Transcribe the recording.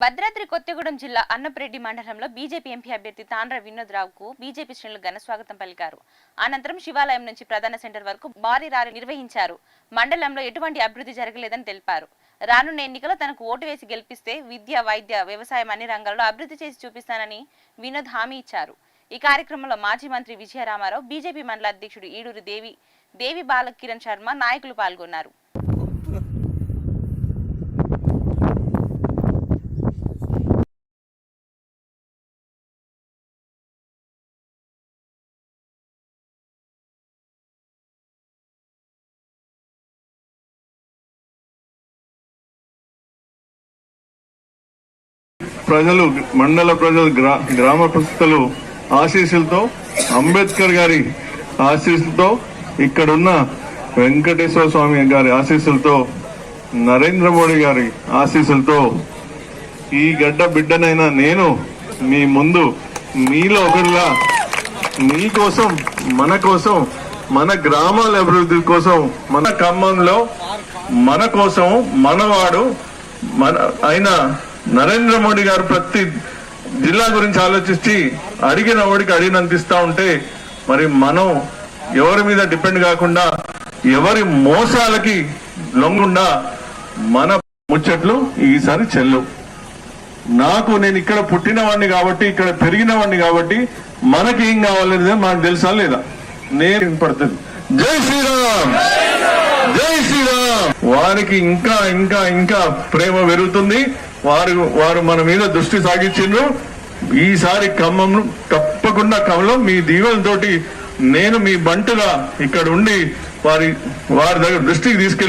భద్రాద్రి కొత్తగూడెం జిల్లా అన్నపరెడ్డి మండలంలో BJP MP అభ్యర్థి తాండ్ర వినోద్ రావుకు బీజేపీ శ్రేణులు ఘన స్వాగతం పలికారు. అనంతరం శివాలయం నుంచి ప్రధాన సెంటర్ వరకు భారీ ర్యాలీ నిర్వహించారు. మండలంలో ఎటువంటి అభివృద్ధి జరగలేదని తెలిపారు. రానున్న ఎన్నికల్లో తనకు ఓటు వేసి గెలిపిస్తే విద్య, వైద్య, వ్యవసాయం అన్ని రంగాల్లో అభివృద్ధి చేసి చూపిస్తానని వినోద్ హామీ ఇచ్చారు. ఈ కార్యక్రమంలో మాజీ మంత్రి విజయరామారావు, బీజేపీ మండల అధ్యక్షుడు ఈడూరి దేవి బాల కిరణ్ శర్మ నాయకులు పాల్గొన్నారు. ప్రజలు, మండల ప్రజలు, గ్రామ ప్రజలు ఆశీస్సులతో, అంబేద్కర్ గారి ఆశీస్సులతో, ఇక్కడున్న వెంకటేశ్వర స్వామి గారి ఆశీస్సులతో, నరేంద్ర మోడీ గారి ఆశీస్సులతో ఈ గడ్డ బిడ్డనైనా నేను మీ ముందు మీలో ఒకరిగా మీకోసం, మన కోసం, మన గ్రామాల అభివృద్ధి కోసం, మన ఖమ్మంలో మన కోసం మనవాడు అయిన నరేంద్ర మోడీ గారు ప్రతి జిల్లా గురించి ఆలోచించి అడిగిన వాడికి అడిగినంత ఇస్తా ఉంటే, మరి మనం ఎవరి మీద డిపెండ్ కాకుండా, ఎవరి మోసాలకి లొంగుండా మన ముచ్చట్లు ఈసారి చెల్లు. నేను ఇక్కడ పుట్టినవాడిని కాబట్టి, ఇక్కడ పెరిగినవాడిని కాబట్టి మనకి ఏం కావాలనేది మనకు తెలుసా లేదా? నేను పడుతుంది. జై శ్రీరామ్, జై శ్రీరామ్. వారికి ఇంకా ఇంకా ఇంకా ప్రేమ పెరుగుతుంది. వారు మన మీద దృష్టి సాగించిండ్రు. ఈసారి ఖమ్మం తప్పకుండా ఖమ్మంలో మీ దీవెనతోటి నేను మీ బంటుగా ఇక్కడ ఉండి వారి దగ్గర దృష్టికి తీసుకెళ్లి